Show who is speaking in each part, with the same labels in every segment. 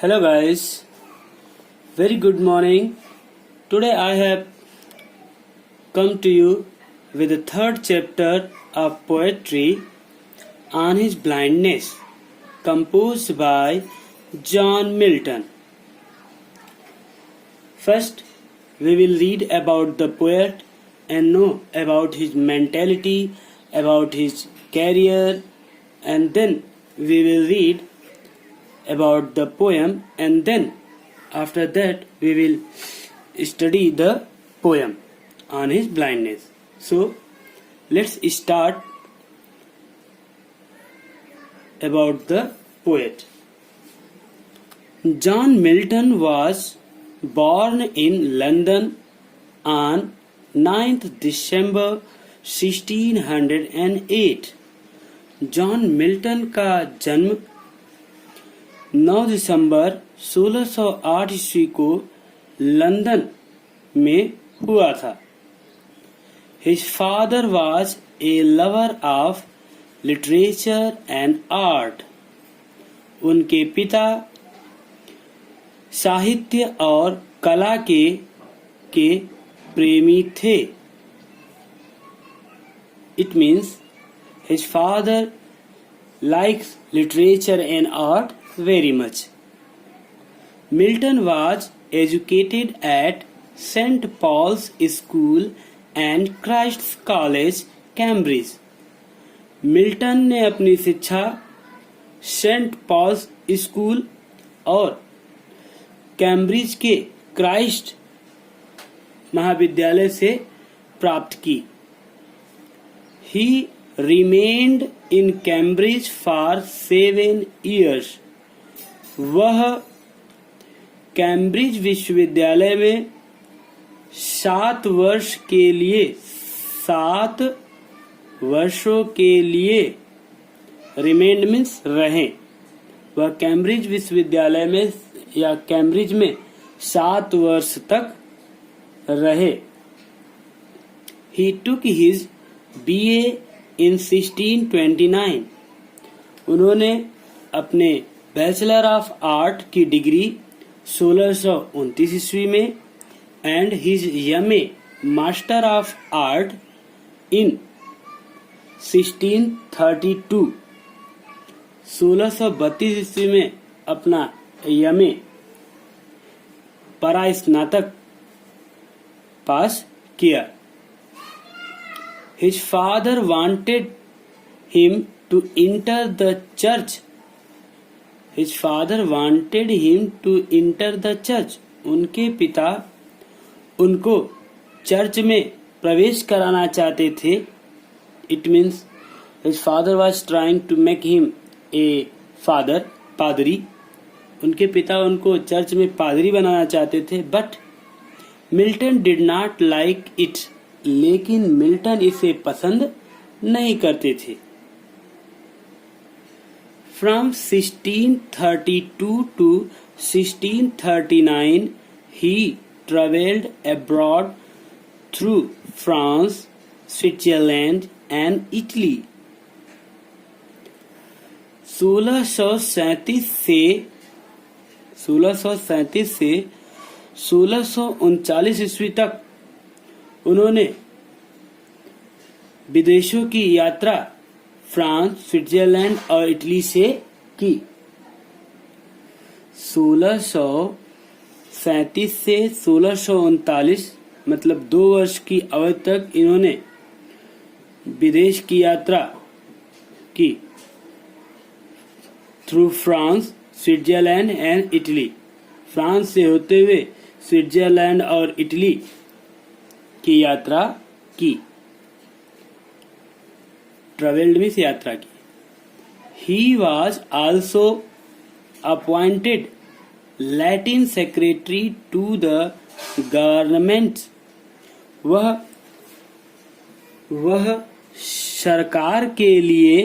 Speaker 1: Hello guys, very good morning. Today I have come to you with the third chapter of poetry on his blindness, composed by John Milton. First, we will read about the poet and know about his mentality, about his career, and then we will read about the poem, and then after that we will study the poem on his blindness. So let's start about the poet. John Milton was born in London on 9th December 1608. John Milton का जन्म 9 दिसंबर 1608 ईस्वी को London में हुआ था. His father was a lover of literature and art. उनके पिता साहित्य और कला के प्रेमी थे. It means his father likes literature and art very much. Milton was educated at St. Paul's School and Christ's College, Cambridge. Milton ने अपनी शिक्षा सेंट पॉल्स स्कूल और कैम्ब्रिज के क्राइस्ट महाविद्यालय से प्राप्त की. He remained in Cambridge for 7 years. वह कैम्ब्रिज विश्वविद्यालय में 7 वर्षों के लिए रिमेंड मीन्स रहे. वह कैम्ब्रिज विश्वविद्यालय में या कैम्ब्रिज में 7 वर्ष तक रहे. He took his BA in 1629. उन्होंने अपने बैचलर ऑफ आर्ट की डिग्री 1629 ईस्वी में and his MA master of art in 1632. 1632 ईस्वी में अपना MA परास्नातक पास किया. His father wanted him to enter the church. His father wanted him to enter the church. उनके पिता उनको चर्च में प्रवेश कराना चाहते थे. It means his father was trying to make him a father, पादरी. उनके पिता उनको चर्च में पादरी बनाना चाहते थे. But Milton did not like it. लेकिन मिल्टन इसे पसंद नहीं करते थे. From 1632 to 1639 he traveled abroad through France, Switzerland and Italy. 1637 से 1639 ईस्वी तक उन्होंने विदेशों की यात्रा फ्रांस, स्विट्जरलैंड और इटली से की. 1637 से 1639 मतलब 2 वर्ष की अवधि तक इन्होंने विदेश की यात्रा की through France, Switzerland and Italy. France से होते हुए स्विट्जरलैंड और इटली की यात्रा की. ट्रेवल्ड मीन्स यात्रा की. He was also appointed Latin secretary to the government. वह सरकार के लिए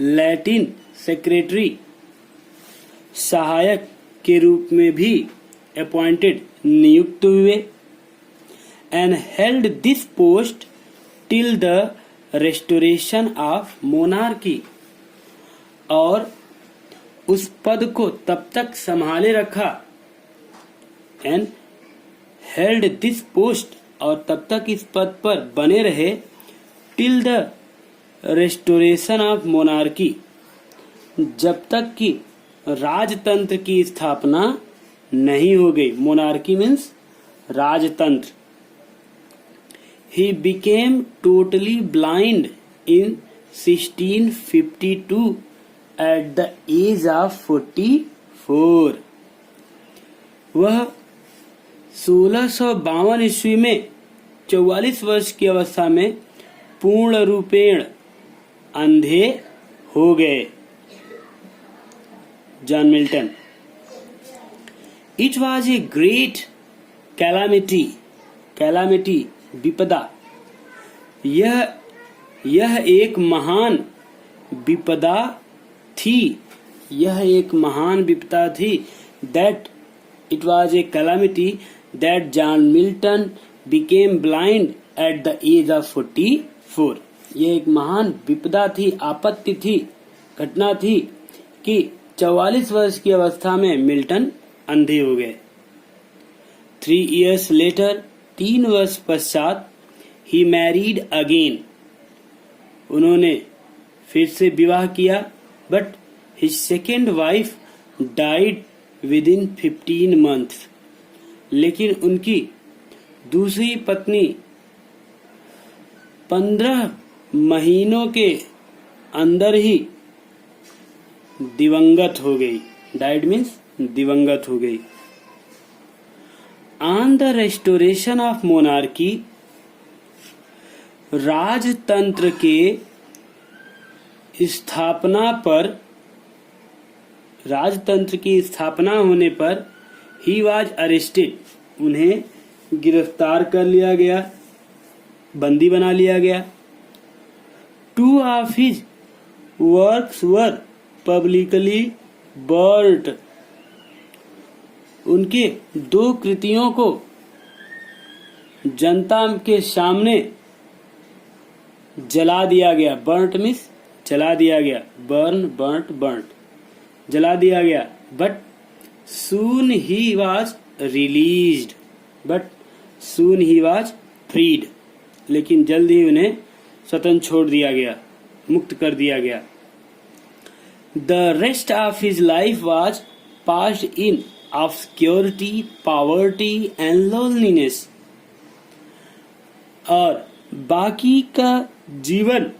Speaker 1: लैटिन सेक्रेटरी सहायक के रूप में भी अपॉइंटेड नियुक्त हुए. And held this post till the restoration of monarchy. और उस पद को तब तक संभाले रखा, एंड हेल्ड दिस पोस्ट, और तब तक इस पद पर बने रहे, till the restoration of monarchy, जब तक कि राजतंत्र की स्थापना नहीं हो गई। मोनार्की मीन्स राजतंत्र। He became totally blind in 1652 at the age of 44. वह 1652 ईस्वी में 44 वर्ष की अवस्था में पूर्ण रूपेण अंधे हो गए। John Milton. It was a great calamity, विपदा। यह एक महान विपदा थी। यह एक महान विपदा थी। That it was a calamity that John Milton became blind at the age of 44. यह एक महान विपदा थी, आपत्ति थी, घटना थी कि 44 वर्ष की अवस्था में मिल्टन अंधे हो गए। 3 years later, 3 वर्ष पश्चात, he married again, उन्होंने फिर से विवाह किया, but his second wife died within 15 months, लेकिन उनकी दूसरी पत्नी 15 महीनों के अंदर ही दिवंगत हो गई। डाइड मीन्स दिवंगत हो गई। On the restoration of monarchy, राजतंत्र के स्थापना पर, राजतंत्र की स्थापना होने पर, ही वाज अरेस्टेड, उन्हें गिरफ्तार कर लिया गया, बंदी बना लिया गया। 2 of his works were publicly burnt, उनके 2 कृतियों को जनता के सामने जला दिया गया। बर्ट मीन्स जला दिया गया, बर्न, बर्ट, जला दिया गया। But soon he was released, freed, लेकिन जल्द ही उन्हें स्वतंत्र छोड़ दिया गया, मुक्त कर दिया गया। The rest of his life was passed in obscurity, poverty and loneliness, और बाकी का जीवन,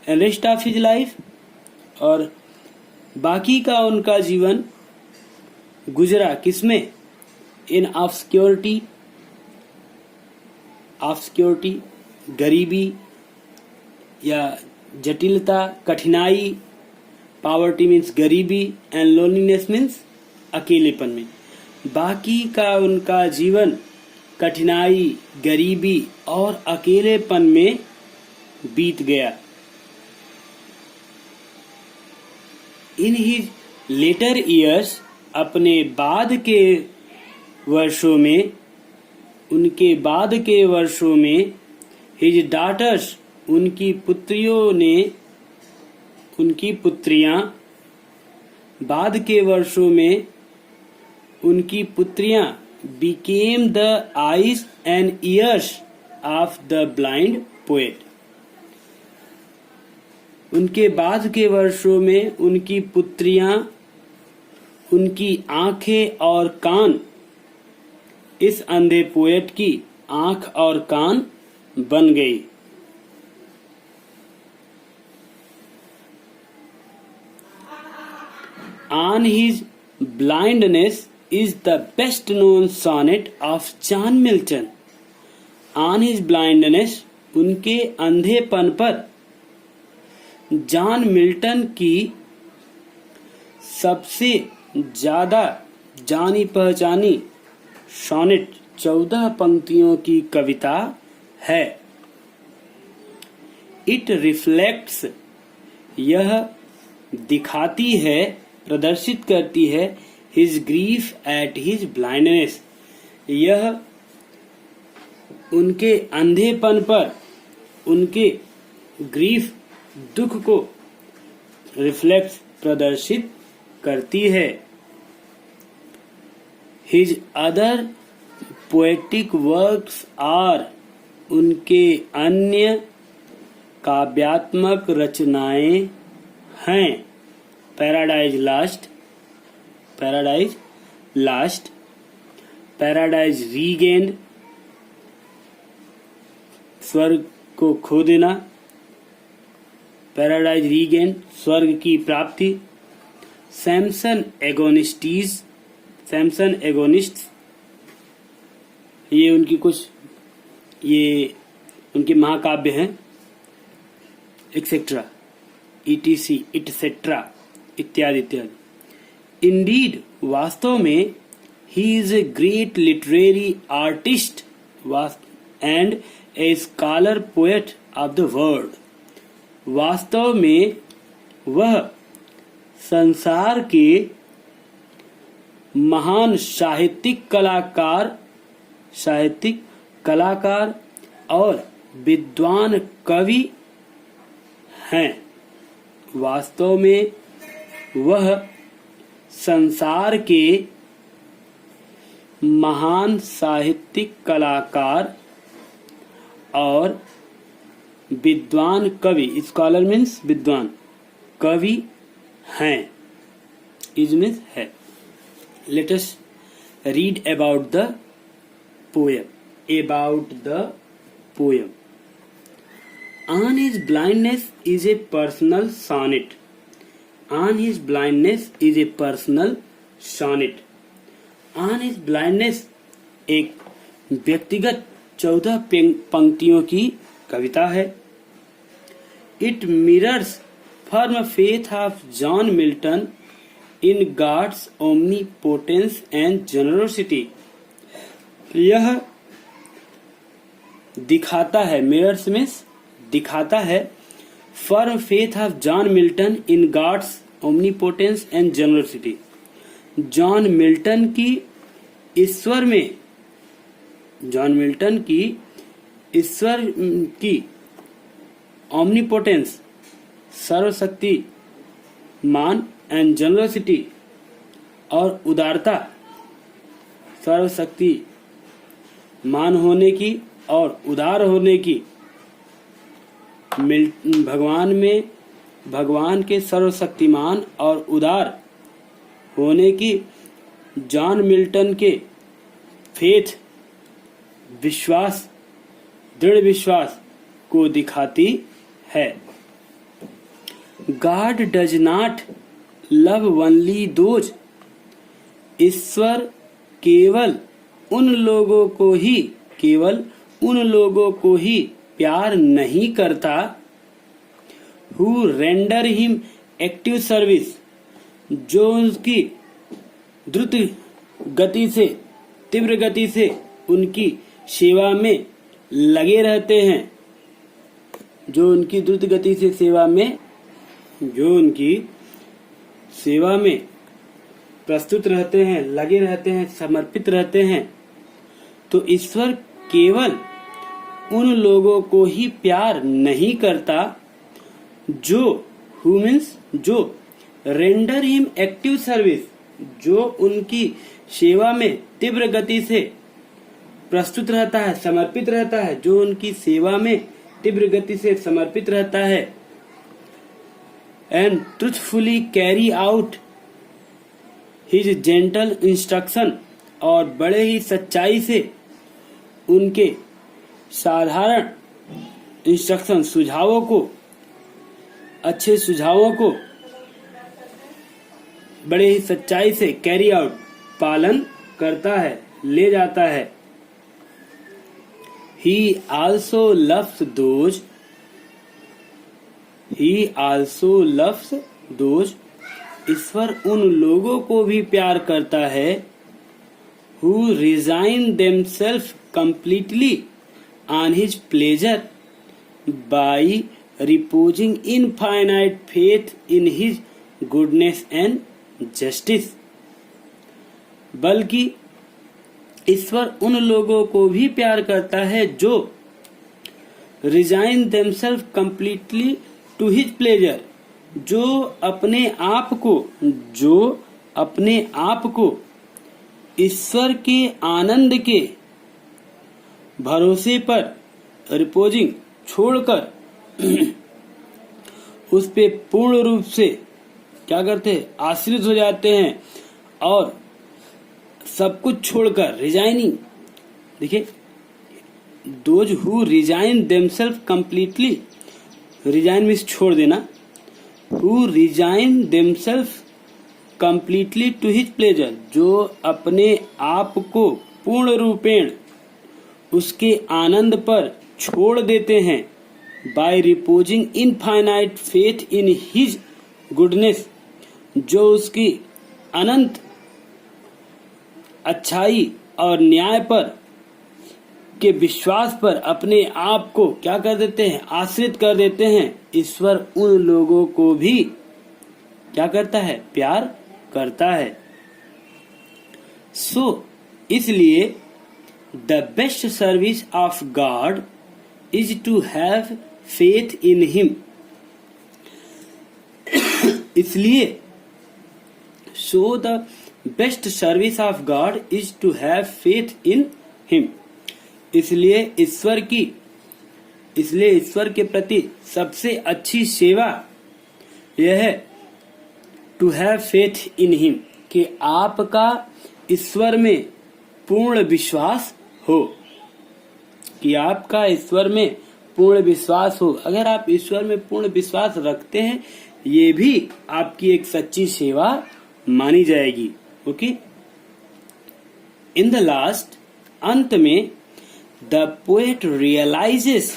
Speaker 1: रेस्ट ऑफ हिज लाइफ, और बाकी का उनका जीवन गुजरा किसमें? इन ऑब्सक्योरिटी, गरीबी या जटिलता, कठिनाई, पॉवर्टी मीन्स गरीबी, एंड लोनलीनेस मीन्स अकेलेपन में। बाकी का उनका जीवन कठिनाई, गरीबी और अकेलेपन में बीत गया। इन हिज लेटर ईयर्स, अपने बाद के वर्षों में, उनके बाद के वर्षों में, हिज डॉटर्स, उनकी पुत्रियां, बाद के वर्षों में उनकी पुत्रियां became the eyes and ears of the blind poet, उनके बाद के वर्षों में उनकी पुत्रियां, उनकी आंखें और कान, इस अंधे पोएट की आंख और कान बन गई। On his blindness is the best known sonnet of John Milton. On his blindness, उनके अंधेपन पर जॉन मिल्टन की सबसे ज्यादा जानी पहचानी सोनेट 14 पंक्तियों की कविता है। इट रिफ्लेक्ट्स, यह दिखाती है, प्रदर्शित करती है, his grief at his blindness, यह उनके अंधेपन पर उनके ग्रीफ, दुख को रिफ्लेक्ट प्रदर्शित करती है। His other poetic works are उनके अन्य काव्यात्मक रचनाएं हैं पैराडाइज लास्ट, पैराडाइज रीगेन्ड, स्वर्ग को खो देना, पैराडाइज रीगेन्ड, स्वर्ग की प्राप्ति, सैमसन एगोनिस्ट्स, ये उनके महाकाव्य हैं, एक्सेट्रा, etc, इटसेट्रा, इत्यादि इत्यादि। इंडीड, वास्तव में, he is a great literary artist and a scholar poet of the world. वास्तव में वह संसार के महान साहित्यिक कलाकार और विद्वान कवि हैं। वास्तव में वह संसार के महान साहित्यिक कलाकार और विद्वान कवि, स्कॉलर मीन्स विद्वान, कवि हैं, इज मीन्स है। Let us read about the poem. On his blindness is a personal sonnet. On his blindness is a personal sonnet. On his blindness एक व्यक्तिगत 14 पंक्तियों की कविता है। It mirrors firm faith of John Milton in God's omnipotence and generosity. यह दिखाता है, mirrors means दिखाता है, firm faith of John Milton in God's omnipotence and generosity. John Milton की ईश्वर की ओमनीपोटेंस, सर्वशक्ति मान, एंड जनरसिटी, और उदारता, सर्वशक्ति मान होने की और उदार होने की, भगवान के सर्वशक्तिमान और उदार होने की जॉन मिल्टन के फेथ, दृढ़ विश्वास को दिखाती है। God does not love only those, ईश्वर केवल उन लोगों को ही प्यार नहीं करता, who render him active service, जो उसकी तीव्र गति से उनकी सेवा में लगे रहते हैं, जो उनकी द्रुत गति से सेवा में प्रस्तुत रहते हैं, लगे रहते हैं, समर्पित रहते हैं। तो ईश्वर केवल उन लोगों को ही प्यार नहीं करता जो रेंडर हिम एक्टिव सर्विस, जो उनकी सेवा में तीव्र गति से प्रस्तुत रहता है, समर्पित रहता है, जो उनकी सेवा में तीव्र गति से समर्पित रहता है, and truthfully carry out his gentle instruction, और बड़े ही सच्चाई से उनके साधारण इंस्ट्रक्शन, अच्छे सुझावों को बड़े ही सच्चाई से कैरी आउट, पालन करता है, ले जाता है। He also loves those, ईश्वर उन लोगों को भी प्यार करता है, who resign themselves completely on his pleasure by reposing infinite faith in his goodness and justice। बल्कि ईश्वर उन लोगों को भी प्यार करता है जो resign themselves completely to his pleasure, जो अपने आप को ईश्वर के आनंद के भरोसे पर रिपोजिंग छोड़कर उस पे पूर्ण रूप से क्या करते हैं, आश्रित हो जाते हैं और सब कुछ छोड़कर रिजाइनिंग, देखिए those who resign themself completely, resign means छोड़ देना, who resign themself completely to his pleasure, जो अपने आप को पूर्ण रूपेण उसके आनंद पर छोड़ देते हैं, by reposing infinite faith in his goodness, जो उसकी अनंत अच्छाई और न्याय पर के विश्वास पर अपने आप को क्या कर देते हैं, आश्रित कर देते हैं। ईश्वर उन लोगों को भी क्या करता है, प्यार करता है। इसलिए the best service of God is to have faith in him. इसलिए the best service of God is to have faith in him. इसलिए ईश्वर के प्रति सबसे अच्छी सेवा यह है to have faith in him, कि आपका ईश्वर में पूर्ण विश्वास हो, कि आपका ईश्वर में पूर्ण विश्वास हो। अगर आप ईश्वर में पूर्ण विश्वास रखते हैं, ये भी आपकी एक सच्ची सेवा मानी जाएगी। ओके, इन द लास्ट, अंत में the poet realises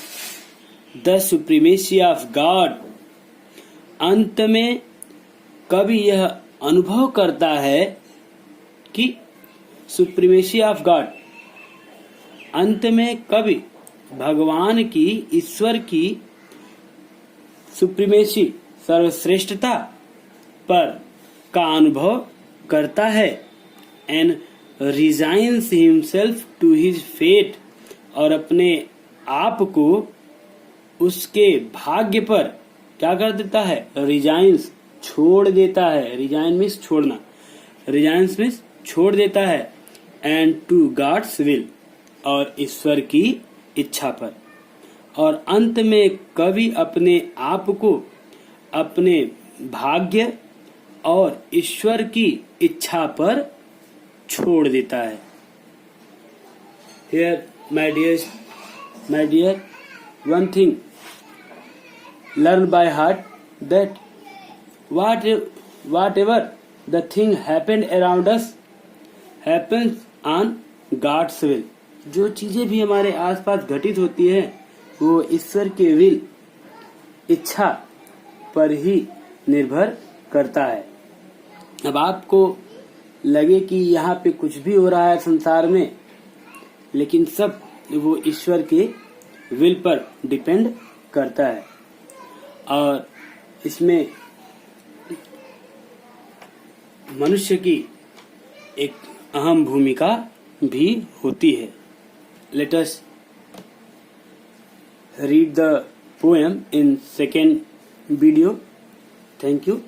Speaker 1: the supremacy of God. अंत में कवि यह अनुभव करता है कि सुप्रीमेसी ऑफ गॉड, अंत में कवि भगवान की, ईश्वर की सुप्रीमेसी, सर्वश्रेष्ठता पर का अनुभव करता है, and resigns himself to his fate, और अपने आप को उसके भाग्य पर क्या कर देता है, रिजाइन्स छोड़ देता है। रिजाइन मीन्स छोड़ना, रिजाइन्स मीन्स छोड़ देता है, एंड टू गॉड्स विल, और ईश्वर की इच्छा पर। और अंत में कवि अपने आप को अपने भाग्य और ईश्वर की इच्छा पर छोड़ देता है। Here, my dear, one thing, learn by heart that whatever the thing happened around us happens on God's will. जो चीजें भी हमारे आसपास घटित होती है, वो ईश्वर के विल, इच्छा पर ही निर्भर करता है। अब आपको लगे कि यहाँ पे कुछ भी हो रहा है संसार में, लेकिन सब वो ईश्वर के विल पर डिपेंड करता है, और इसमें मनुष्य की एक अहम भूमिका भी होती है। Let us read the poem in second video. Thank you.